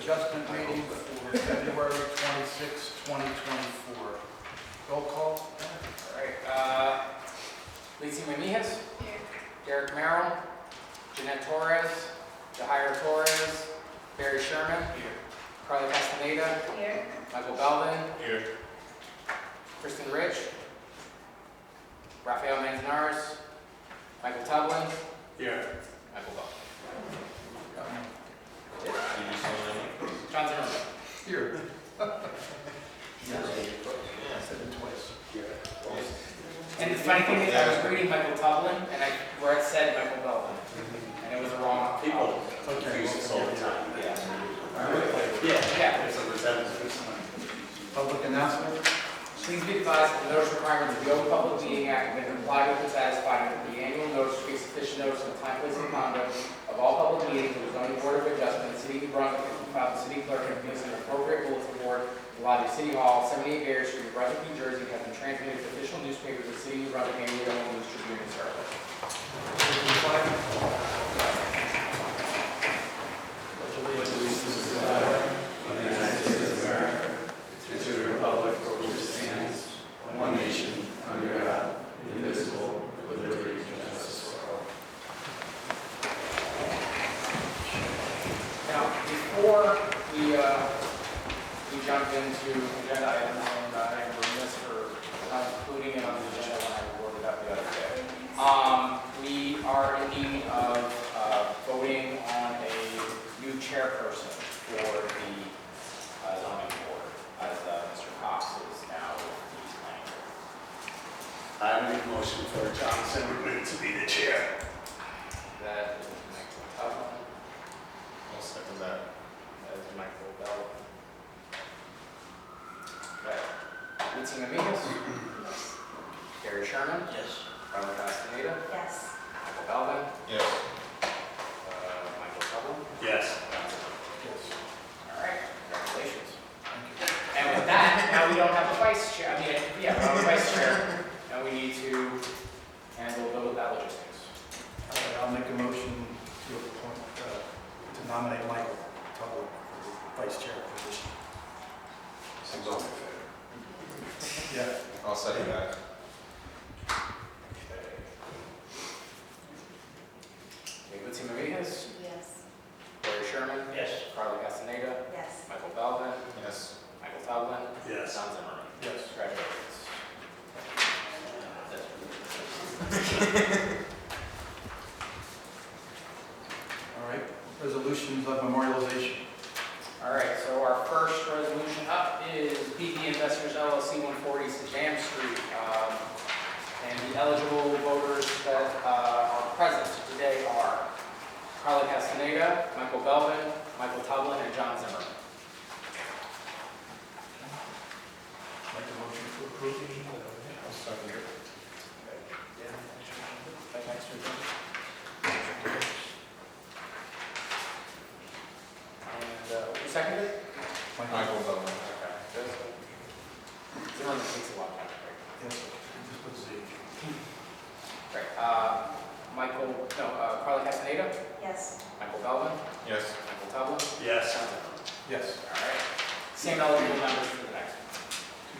Adjustment reading for February 26, 2024. Roll call. All right. Lisa Mamijas. Here. Derek Merrill. Jeanette Torres. Jair Torres. Barry Sherman. Here. Carly Castaneda. Here. Michael Belvin. Here. Kristen Rich. Rafael Manzanares. Michael Tublin. Here. Michael Belvin. Did you say my name? John Zimmerman. Here. Yeah. I said it twice. And the funny thing is, I was reading Michael Tublin, and where it said Michael Belvin, and it was wrong. People Okay. confuse this all the time. Yeah. All right. Yeah. There's over 7. Public announcement. Please be advised that the notice requirements of the Open Public Meeting Act have been complied with and satisfied with the annual notice to be sufficient notice of the time, place, and conduct of all public meetings of the zoning board of adjustment, City of New Brunswick, and filed the city clerk and placed an appropriate bulletin board in the lobby of City Hall, 78 Berry Street, New Brunswick, New Jersey, have been transmitted to official newspapers of the City of New Brunswick and the Illinois News Tribune and Circle. One nation, under God, indivisible, with liberty and justice for all. Now, before we jump into agenda items, and I am remiss for not including it on the agenda when I wrote it up the other day, we are in need of voting on a new chairperson for the zoning board, as Mr. Cox is now with the planning board. I make a motion for John Zimmerman to be the chair. That is Michael Tublin, I'll second that. that is Michael Bell. Okay. Lisa Mamijas. Barry Sherman. Yes. Carly Castaneda. Yes. Michael Belvin. Yes. Michael Tublin. Yes. All right, congratulations. And with that, now we don't have a vice chair. We have a vice chair. Now we need to handle that logistics. All right, I'll make a motion to appoint, to nominate Michael Tublin for the vice chair position. Seems all fair. Yeah. I'll second that. Okay, Lisa Mamijas. Yes. Barry Sherman. Yes. Carly Castaneda. Yes. Michael Belvin. Yes. Michael Tublin. Yes. John Zimmerman. Yes. Congratulations. All right. Resolutions of memorialization. All right, so our first resolution up is BP Investors LLC 140 Sedam Street. And the eligible voters that are present today are Carly Castaneda, Michael Belvin, Michael Tublin, and John Zimmerman. Make a motion to approve. I'll second it. Right next to each other. And who seconded it? Michael Belvin. Okay. Zimmerman takes a long time, right? Yes, just put Z. Right. Carly Castaneda, Yes. Michael Belvin, Yes. Michael Tublin, Yes. John Zimmerman. Yes. All right. Same eligible members for the next one.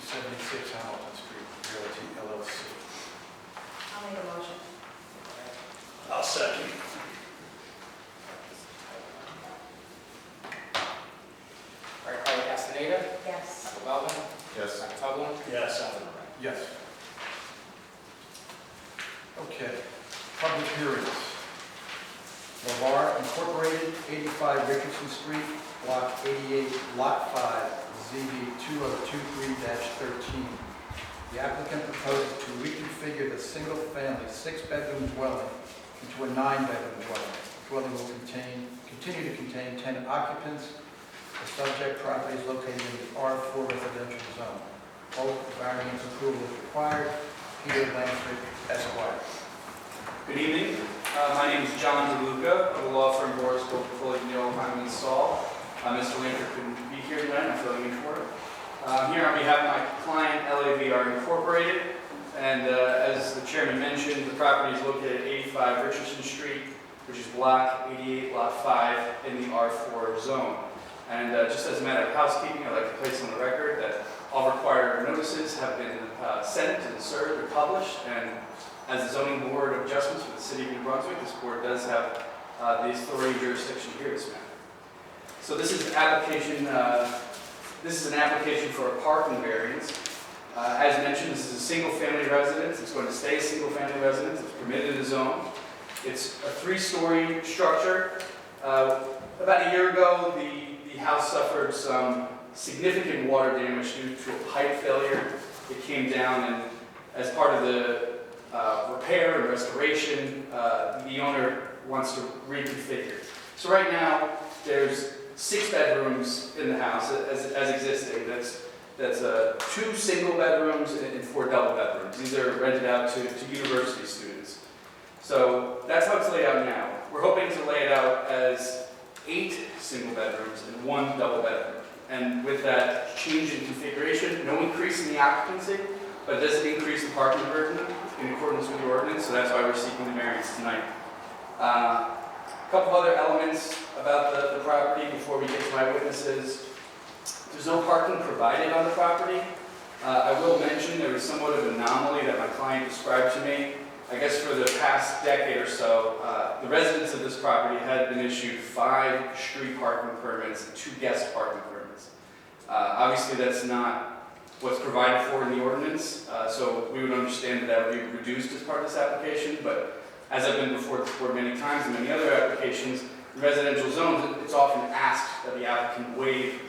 276 Hamilton Street, Realty LLC. I'll make a motion. I'll second. All right, Carly Castaneda, Yes. Michael Belvin, Yes. Michael Tublin, Yes. John Zimmerman. Yes. Okay, public hearings. LaVar Incorporated, 85 Richardson Street, Block 88, Lot 5, ZB 2023-13. The applicant proposes to reconfigure the single-family, six-bedroom dwelling into a nine-bedroom dwelling. The dwelling will continue to contain 10 occupants. The subject property is located in the R4 residential zone. Both variance approval is required. Peter Lansford, Esquire. Good evening. My name is John DeLuca of the law firm Boris Goldfoley, Neal, Hyman, Saul. Mr. Lansford couldn't be here tonight. I'm filling in for him. I'm here on behalf of my client, LAVR Incorporated. And as the chairman mentioned, the property is located at 85 Richardson Street, which is block 88, lot 5 in the R4 zone. And just as a matter of housekeeping, I'd like to place on the record that all required notices have been sent and served or published, and as the zoning board of adjustments for the city of New Brunswick, this board does have the authority jurisdiction to hear this matter. So this is an application for a parking variance. As mentioned, this is a single-family residence. It's going to stay a single-family residence. It's permitted in the zone. It's a 3-story structure. About a year ago, the house suffered some significant water damage due to a pipe failure. It came down, and as part of the repair and restoration, the owner wants to reconfigure. So right now, there's 6 bedrooms in the house as existing. That's 2 single bedrooms and 4 double bedrooms. These are rented out to university students. So that's how it's laid out now. We're hoping to lay it out as 8 single bedrooms and 1 double bedroom. And with that change in configuration, no increase in the occupancy, but it does increase the parking burden in accordance with the ordinance, so that's why we're seeking the variance tonight. A couple other elements about the property before we get to my witnesses. There's no parking provided on the property. I will mention there was somewhat of an anomaly that my client described to me. I guess for the past decade or so, the residents of this property had been issued 5 street parking permits and 2 guest parking permits. Obviously, that's not what's provided for in the ordinance, so we would understand that that would be reduced as part of this application, but as I've been before this board many times in many other applications, in residential zones, it's often asked that the applicant waive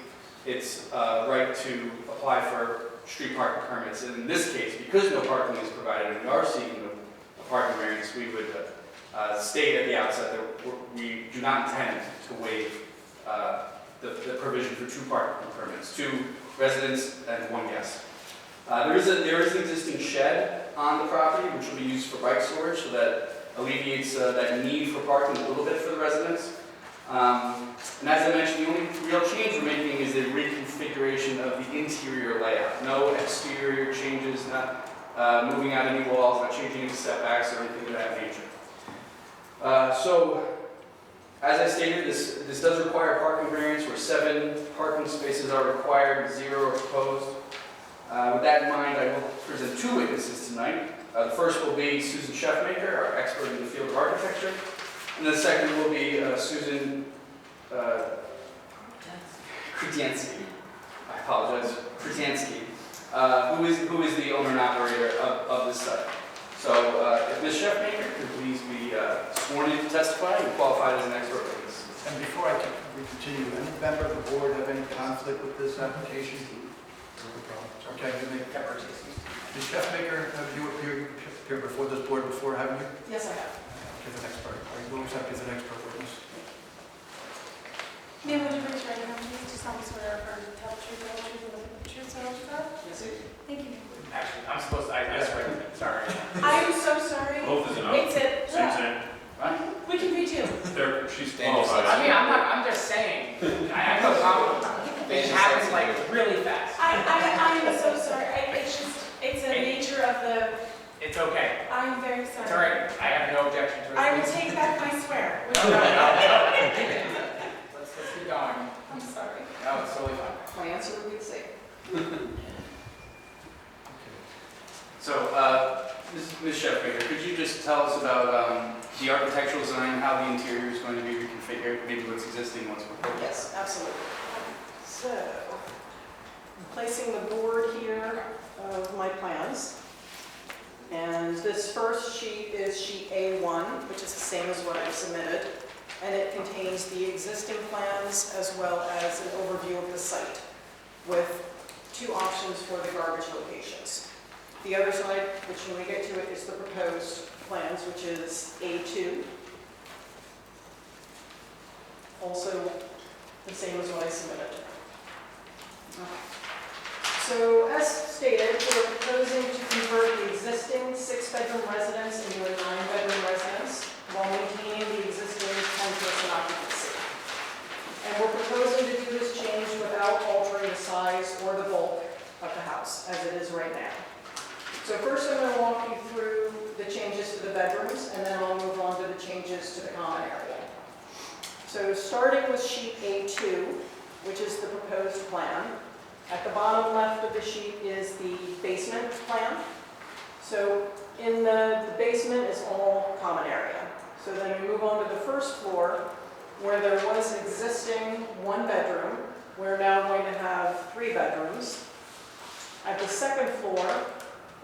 its right to apply for street parking permits. And in this case, because no parking is provided and we are seeking a parking variance, we would state at the outset that we do not intend to waive the provision for 2 parking permits, 2 residents and 1 guest. There is an existing shed on the property which will be used for bike storage, so that alleviates that need for parking a little bit for the residents. And as I mentioned, the only real change we're making is the reconfiguration of the interior layout. No exterior changes, not moving out any walls, not changing any setbacks or anything of that nature. So, as I stated, this does require a parking variance where 7 parking spaces are required, 0 are proposed. With that in mind, I will present 2 witnesses tonight. The first will be Susan Sheffmaker, our expert in the field of architecture. And the second will be Susan Krutiansky. I apologize, Krutiansky, who is the owner and operator of this site. So if Ms. Sheffmaker could please be sworn in to testify and qualified as an expert witness. And before we continue, any member of the board have any conflict with this application? Okay, you may. Ms. Sheffmaker, have you appeared before this board before, haven't you? Yes, I have. As an expert. Are you willing to accept as an expert witness? Ma'am, would you raise your right hand, please? Just tell me swear or tell the truth, the whole truth, and nothing but the truth, so help you God? Yes, Thank you. actually, I'm supposed to, I swear, sorry. I am so sorry. Both is enough. It's it. Same, same. We can read you. She's I qualified. mean, I'm just saying, I have no problem. It happens like really fast. I am so sorry. It's the nature of the, It's okay. I'm very sorry. It's all right. I have no objection to it. I will take back my swear. No, no, no. Let's keep going. I'm sorry. No, it's totally fine. My answer would be the same. So, Ms. Sheffmaker, could you just tell us about the architectural design, how the interior is going to be reconfigured, maybe what's existing, what's proposed? Yes, absolutely. So, I'm placing the board here of my plans. And this first sheet is sheet A1, which is the same as what I submitted. And it contains the existing plans as well as an overview of the site with 2 options for the garbage locations. The other side, which when we get to it, is the proposed plans, which is A2. Also the same as what I submitted. So as stated, we're proposing to convert the existing 6-bedroom residence into a 9-bedroom residence while maintaining the existing 10-person occupancy. And we're proposing to do this change without altering the size or the bulk of the house as it is right now. So first I'm going to walk you through the changes to the bedrooms, and then I'll move on to the changes to the common area. So starting with sheet A2, which is the proposed plan. At the bottom left of the sheet is the basement plan. So in the basement is all common area. So then we move on to the first floor, where there was an existing 1 bedroom. We're now going to have 3 bedrooms. At the second floor,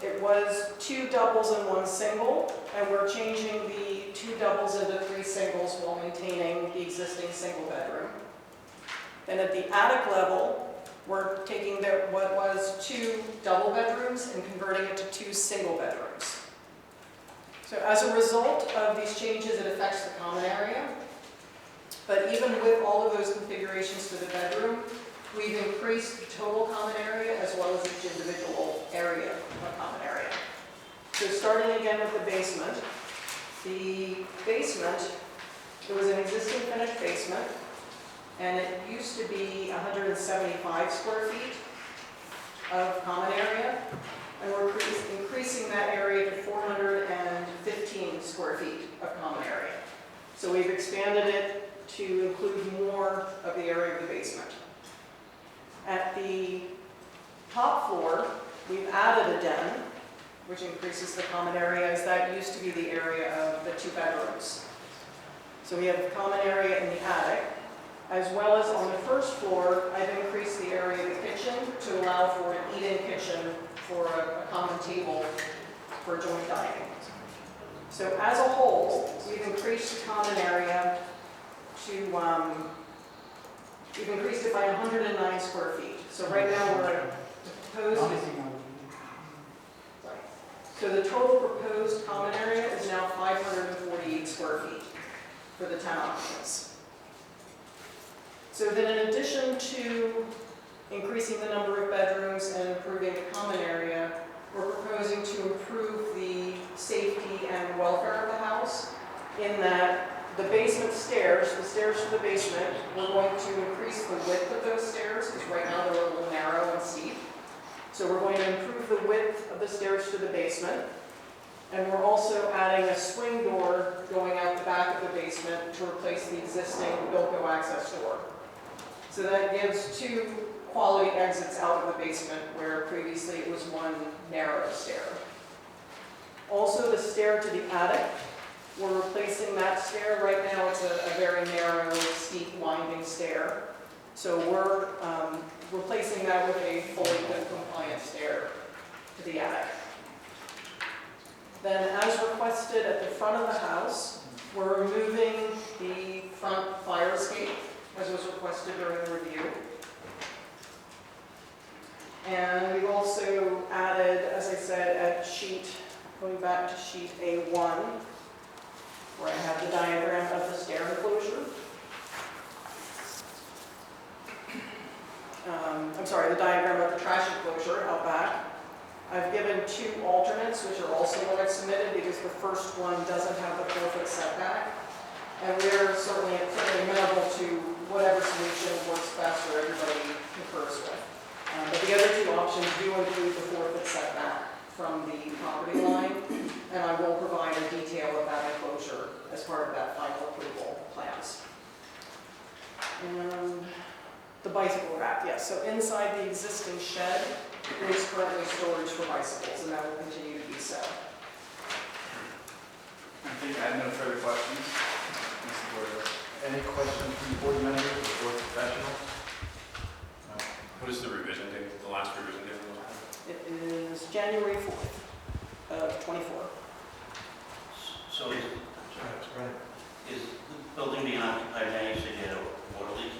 it was 2 doubles and 1 single, and we're changing the 2 doubles into 3 singles while maintaining the existing single bedroom. Then at the attic level, we're taking what was 2 double bedrooms and converting it to 2 single bedrooms. So as a result of these changes, it affects the common area. But even with all of those configurations for the bedroom, we've increased the total common area as well as each individual area of common area. So starting again with the basement. The basement, it was an existing finished basement, and it used to be 175 square feet of common area, and we're increasing that area to 415 square feet of common area. So we've expanded it to include more of the area of the basement. At the top floor, we've added a den, which increases the common area, as that used to be the area of the 2 bedrooms. So we have common area in the attic, as well as on the first floor, I've increased the area of the kitchen to allow for an eat-in kitchen for a common table for joint dining. So as a whole, we've increased the common area to, we've increased it by 109 square feet. So right now we're at proposed, so the total proposed common area is now 548 square feet for the 10 occupants. So then in addition to increasing the number of bedrooms and improving the common area, we're proposing to improve the safety and welfare of the house in that the basement stairs, the stairs to the basement, we're going to increase the width of those stairs, because right now they're a little narrow and steep. So we're going to improve the width of the stairs to the basement. And we're also adding a swing door going out the back of the basement to replace the existing Bilco access door. So that gives 2 quality exits out of the basement, where previously it was 1 narrow stair. Also, the stair to the attic, we're replacing that stair. Right now it's a very narrow, steep, winding stair. So we're replacing that with a fully compliant stair to the attic. Then, as requested at the front of the house, we're removing the front fire escape, as was requested during the review. And we've also added, as I said, at going back to sheet A1, where I have the diagram of the stair enclosure. The diagram of the trash enclosure out back. I've given 2 alternates, which are also what I've submitted, because the first one doesn't have the 4-foot setback. And we're certainly amenable to whatever solution works best or everybody concurs with. But the other 2 options do include the 4-foot setback from the property line, and I will provide a detail of that enclosure as part of that final approval plans. And the bicycle rack, yes. So inside the existing shed, there is currently storage for bicycles, and that will continue to be so. I think I have no further questions. Mr. Board. Any questions from the board members or board professionals? No. What is the revision date, the last revision date? It is January 4th of '24. So is That's right. the building being occupied now, you said you had a water leak?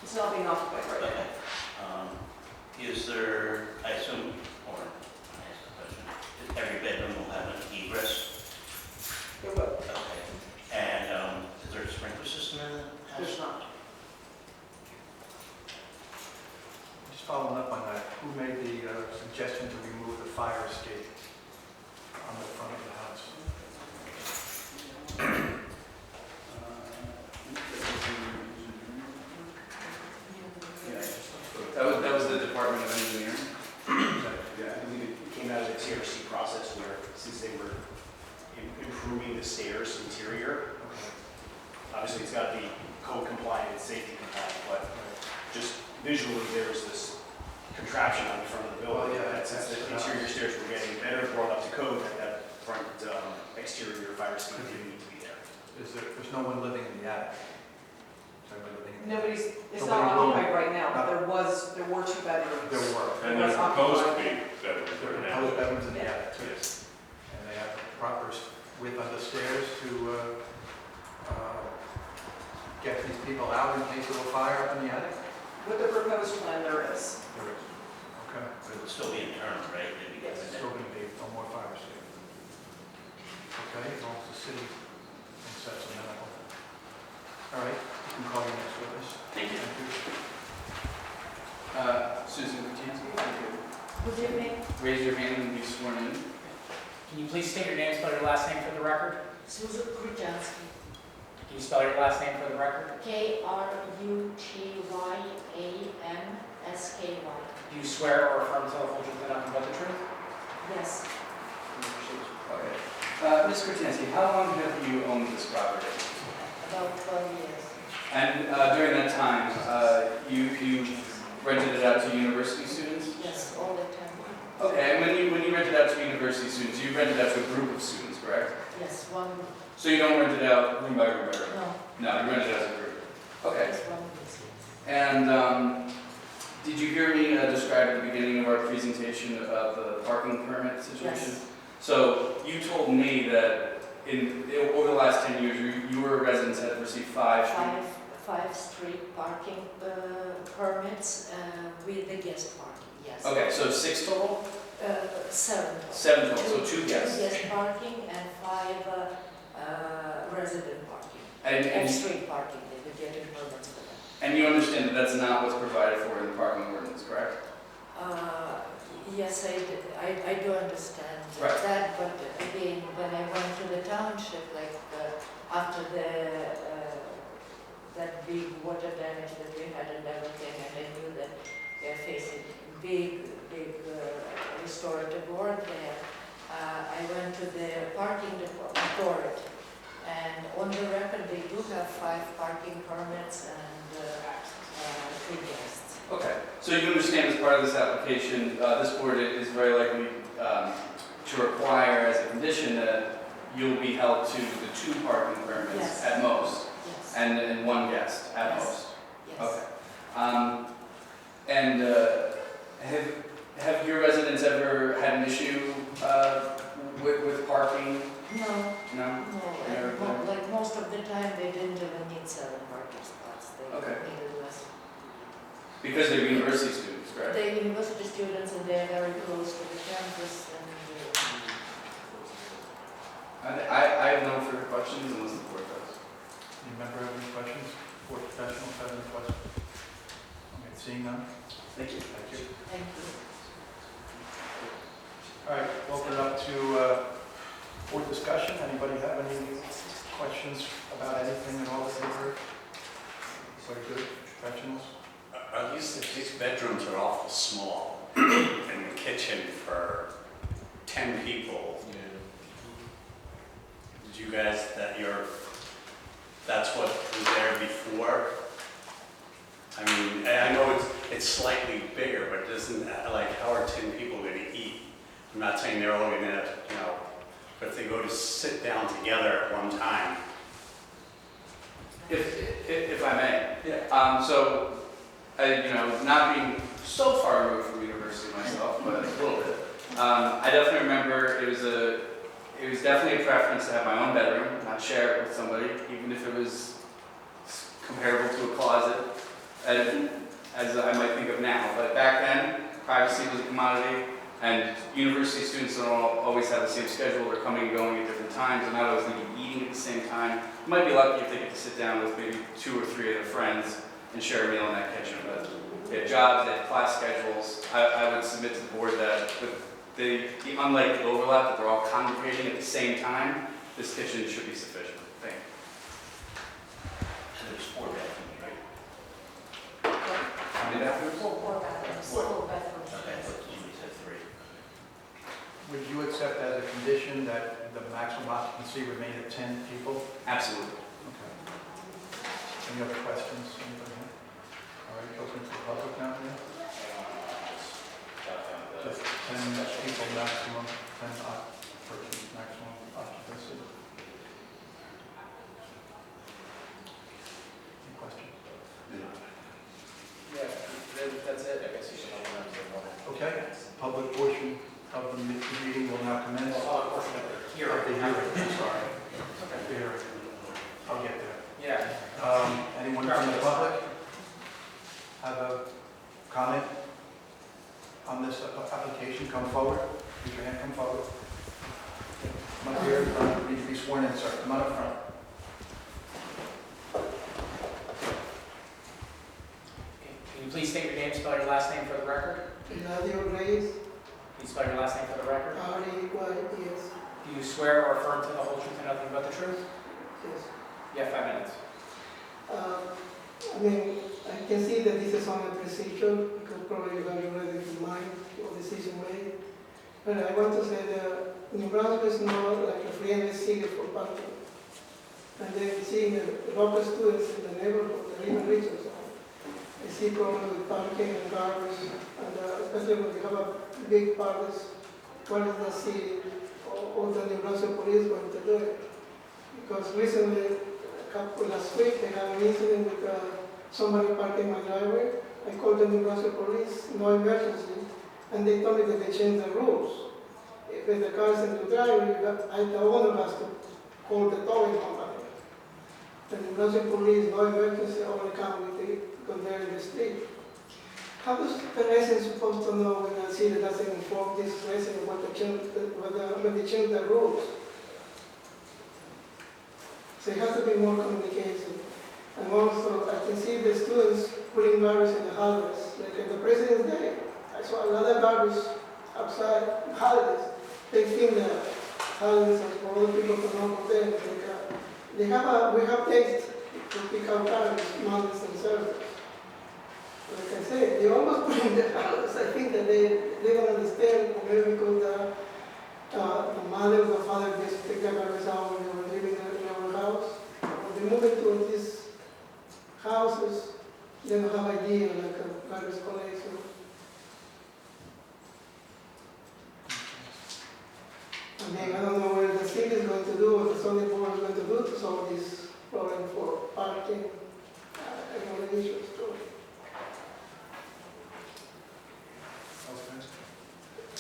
It's not being occupied right now. Okay. Is there, I assume, or I ask the question, that every bedroom will have an egress? It will. Okay. And is there a sprinkler system in the There's house? not. Just following up on that, who made the suggestion to remove the fire escape on the front of the house? That was the Department of Engineering. visually, there's this contraption on the front of the building. Well, yeah, That since the that's- interior stairs were getting better, brought up to code, that front exterior fire escape didn't need to be there. There's no one living in the attic? Is everybody living in the attic? Nobody's, it's Nobody not will- occupied right now, but there were 2 bedrooms. There were. And there's proposed to be bedrooms There right are now. proposed bedrooms in the attic, too. Yes. And they have proper width on the stairs to get these people out in case of a fire up in the attic? With the proposed plan, there is. There is. Okay. But it would still be internal, right? It'd be- Yes. Still going to be no more fire escape. Okay, as long as the city accepts amenable. All right, you can call your next witness. Thank you. Thank you. Susan Kutinski, thank you. Good evening. Raise your hand and be sworn in. Can you please state your name, spell your last name for the record? Susan Kruczynski, Can you spell your last name for the record? Kruczynski. Do you swear or affirm to tell the whole truth and nothing but the truth? Yes, Okay. Ms. Kutinski, how long have you owned this property? about 12 years. And during that time, you rented it out to university students? Yes, all the time. Okay, and when you rented out to university students, you rented out to a group of students, correct? Yes, one, So you don't rent it out room by room by room? no, No, you rent it as a group. Okay. just one business. And did you hear me describe at the beginning of our presentation about the parking permit situation? Yes, So you told me that over the last 10 years, your residents have received 5 street. five street parking permits with the guest parking, yes. Okay, so 6 total? 7. 7 total, so 2 Two guests. guest parking and 5 resident parking. And, And and, street parking, they were getting permits for that. and you understand that that's not what's provided for in the parking ordinance, correct? Yes, I do understand Right. that, but again, when I went to the township, like after that big water damage that we had and everything, and I knew that they're facing big restorative work there, I went to the parking authority, and on the record, they do have 5 parking permits and 3 guests. Okay, so you understand as part of this application, this board is very likely to require as a condition that you'll be held to the 2 parking permits Yes. at most, Yes, and 1 guest at Yes. most. yes. Okay. And have your residents ever had an issue with parking? No, No? Never and like most of the time, they didn't even need 7 parking spots. They Okay. needed less. Because they're university students, correct? They're university students and they're very close to the campus and I have no further questions unless the board does. Any member have any questions? Board professionals have any questions? Okay, seeing none? Thank you. Thank you. thank you. All right, open it up to board discussion. Anybody have any questions about anything at all that they heard? Very good, professionals? These bedrooms are awful small, and the kitchen for 10 people. Did you guys, that's what was there before? I mean, I know it's slightly bigger, but doesn't, like, how are 10 people going to eat? I'm not saying they're all going to, but if they go to sit down together at one time. If I may. Yeah. So, not being so far removed from university myself, but a little bit, I definitely remember it was definitely a preference to have my own bedroom, not share it with somebody, even if it was comparable to a closet, as I might think of now. But back then, privacy was a commodity, and university students don't always have the same schedule. They're coming and going at different times, and not always need to be eating at the same time. You might be lucky if they get to sit down with maybe 2 or 3 of their friends and share a meal in that kitchen. But they have jobs, they have class schedules. I would submit to the board that with the unlikely overlap that they're all congregating at the same time, this kitchen should be sufficient. Thank you. And there's 4 bathrooms, right? How many bathrooms? 4 bathrooms, 4 bathrooms. Okay, but somebody said 3. Would you accept as a condition that the maximum occupancy remain at 10 people? Absolutely. Okay. Any other questions? Anybody have? All All right, open to the public now, then? Just 10 people maximum, 10 persons maximum occupancy. Any questions? Yeah, that's it, I guess you should open up to the public. Okay, public portion of the meeting will now commence. Well, portion of the Of hearing. the hearing, sorry. Okay. The hearing. I'll get there. Yeah. Anyone from the public have a comment on this application? Come forward. Raise your hand, come forward. Come up here, need to be sworn in, sir. Come on up front. Can you please state your name, spell your last name for the record? Eladio Reyes, Can you spell your last name for the record? R-E-Y-E-S, Do you swear or affirm to the whole truth and nothing but the truth? yes. You have 5 minutes. I mean, I can see that this is on a procedure, because probably you have already in mind your decision made. But I want to say that New Brunswick is not like a friendly city for parking. And then seeing a lot of students in the neighborhood, or even richer zone, I see problems with parking and garbage, and especially when you have a big parties, what is the city or the New Brunswick police going to do it? Because recently, last week, they had an incident with somebody parking my driveway. I called the New Brunswick police, no emergency, and they told me that they changed the rules. If the car is in the driveway, the owner has to call the towing company. The New Brunswick police, no emergency, only come with it because they're in the street. How is the resident supposed to know when the city doesn't inform this resident when they change the rules? So it has to be more communication. And also, I can see the students putting garbage in the hallways. Like at the President's Day, I saw a lot of garbage outside hallways. They think that hallways are for other people to know for them. We have days to pick up garbage, Mondays and Thursdays. Like I said, they almost put in the hallways. I think that they don't understand, maybe because the mother or the father just picked up garbage out when they were living in our house. When they move into these houses, they don't have idea like a garbage collection. I mean, I don't know what the city is going to do, what the zoning board is going to do to solve this problem for parking and other issues too.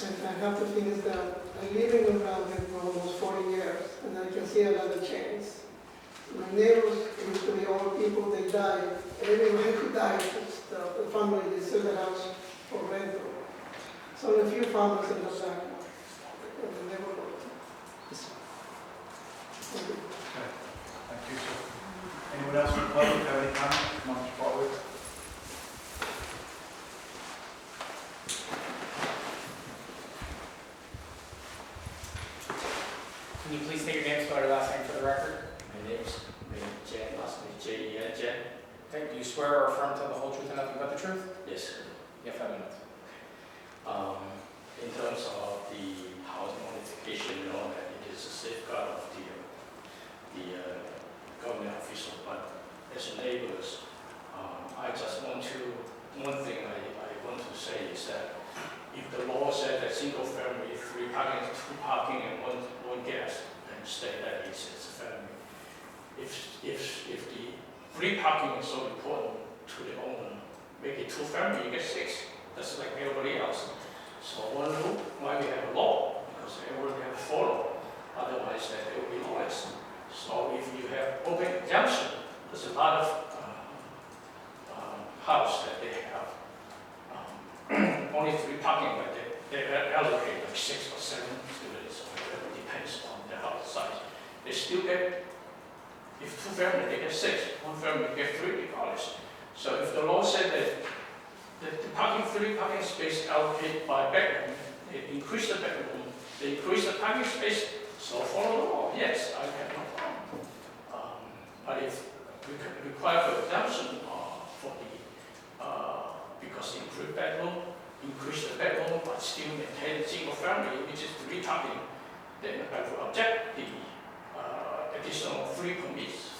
And I have to finish that. I'm living in Brunswick for almost 40 years, and I can see a lot of change. My neighbors used to be old people, they died. Everyone who died, the family, they sold the house for rental. So a few families in the back of the neighborhood. Thank you. Okay, thank you, sir. Anyone else from the public have any comments? Come on forward. Can you please state your name, spell your last name for the record? My name is Jen, last name is Jen, Jen. Okay, do you swear or affirm to the whole truth and nothing but the truth? Yes. You have 5 minutes. In terms of the housing modification, you know that it is a safeguard of the government official, but as neighbors, I just want to, one thing I want to say is that if the law said that single family, 3 parking, 2 parking and one guest, then stay that is as a family. If the 3 parking is so important to the owner, make it 2 family, you get 6, just like everybody else. So one rule, why we have a law, because everyone have to follow, otherwise that they will be lawless. So if you have open exemption, there's a lot of house that they have only 3 parking, but they allocate like 6 or 7 students, or whatever, depends on the house size. They still get, if 2 family, they get 6, 1 family, they get 3 regardless. So if the law said that the parking, 3 parking space allocated by bedroom, they increase the bedroom, they increase the parking space, so follow the law, yes, I have no problem. But if we require for exemption for the, because increase bedroom, increase the bedroom, but still maintain single family, which is 3 parking, then I would object the additional 3 permits.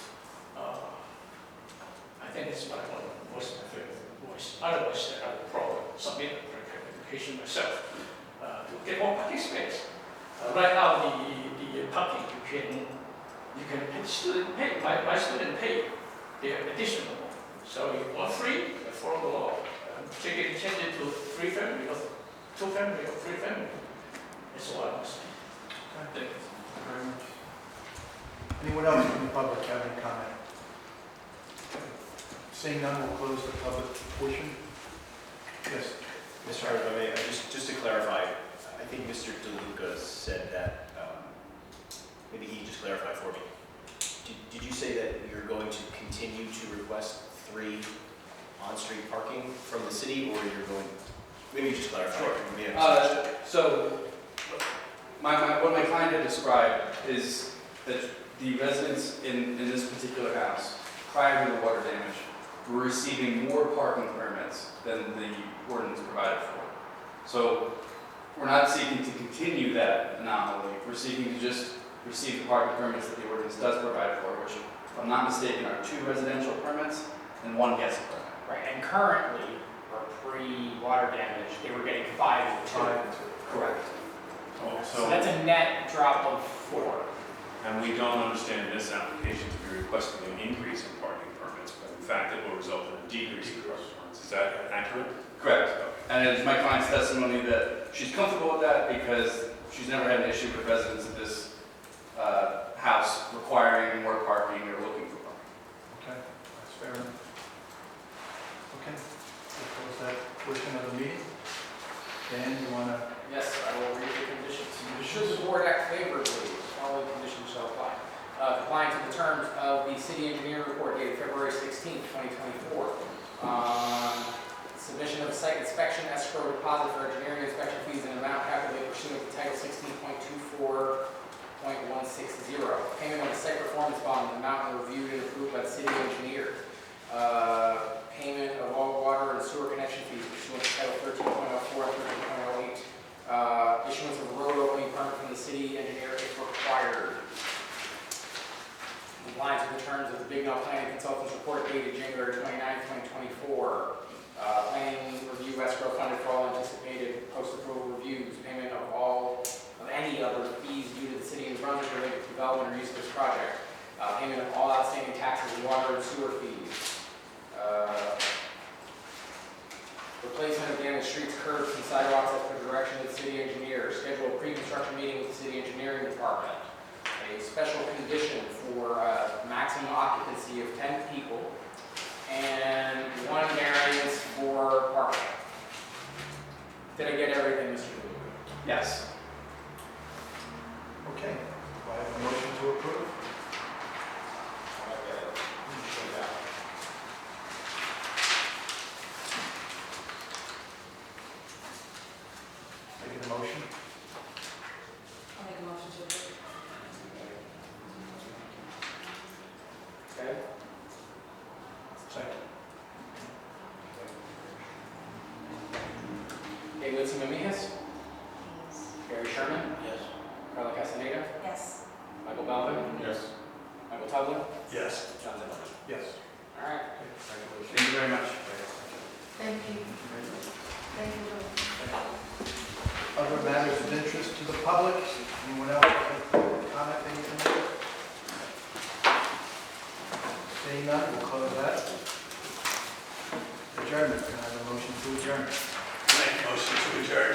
I think it's my one, was my favorite. Otherwise, I would probably submit an application myself to get more parking space. Right now, the parking, you can student pay, my student pay the additional one. So you want free, follow the law. Change it to 3 family, or 2 family, or 3 family. That's all I must say. Thank you. Very much. Anyone else from the public have any comment? Seeing none, we'll close the public portion. Yes. Mr. Harvey, just to clarify, I think Mr. DeLuca said that, maybe he just clarified for me. Did you say that you're going to continue to request 3 on-street parking from the city, or you're going, maybe just clarify? Sure. So, what my client had described is that the residents in this particular house, prior to the water damage, were receiving more parking permits than the ordinance provided for. So, we're not seeking to continue that anomaly. We're seeking to just receive the parking permits that the ordinance does provide for, which, if I'm not mistaken, are 2 residential permits and 1 guest permit. Right, and currently, or pre-water damage, they were getting 5 and 2. Correct. So that's a net drop of 4. And we don't understand this application to be requesting an increase in parking permits, but in fact, it will result in a decrease in parking permits. Is that accurate? Correct. And it's my client's testimony that she's comfortable with that because she's never had an issue with residents of this house requiring more parking or looking for parking. Okay, that's fair enough. Okay, we'll close that portion of the meeting. Dan, you want to? Yes, I will read the conditions. Should the board act favorably, all the conditions shall apply. Compliant to the terms of the city engineer report dated February 16, 2024. Submission of a site inspection escrow deposit for engineering inspection fees in an amount calculated pursuant to Title 16.24.160. Payment of the site performance bond in the amount reviewed and approved by the city engineer. Payment of all water and sewer connection fees pursuant to Title 13.04 and 13.08. Issuance of a road opening permit from the city engineer if required. Compliance with the terms of the Bignell Planning Consultants Report dated January 29, 2024. Planning review escrow funded for all anticipated post-approval reviews. Payment of any other fees due to the city of Brunswick related to development or use of this project. Payment of all outstanding taxes and water and sewer fees. Replacement of damaged streets, curbs, and sidewalks as per direction of the city engineer. Schedule a pre-construction meeting with the city engineering department. A special condition for maximum occupancy of 10 people. And 1 variance for parking. Did I get everything, Mr. Luca? Yes. Okay, do I have a motion to approve? Making a motion? I'll make a motion to approve. Okay. Second. David Simamias, Barry Sherman, Yes. Carla Castaneda, Yes. Michael Belvin, Yes. Michael Tugler, Yes. John Zimmerman. Yes. All right. Congratulations. Thank you very much. Thank you. Thank you. Other matters of interest to the public? Anyone else have a comment they need to make? Seeing none, we'll close that. Adjournment, can I have a motion to adjourn? Make a motion to adjourn.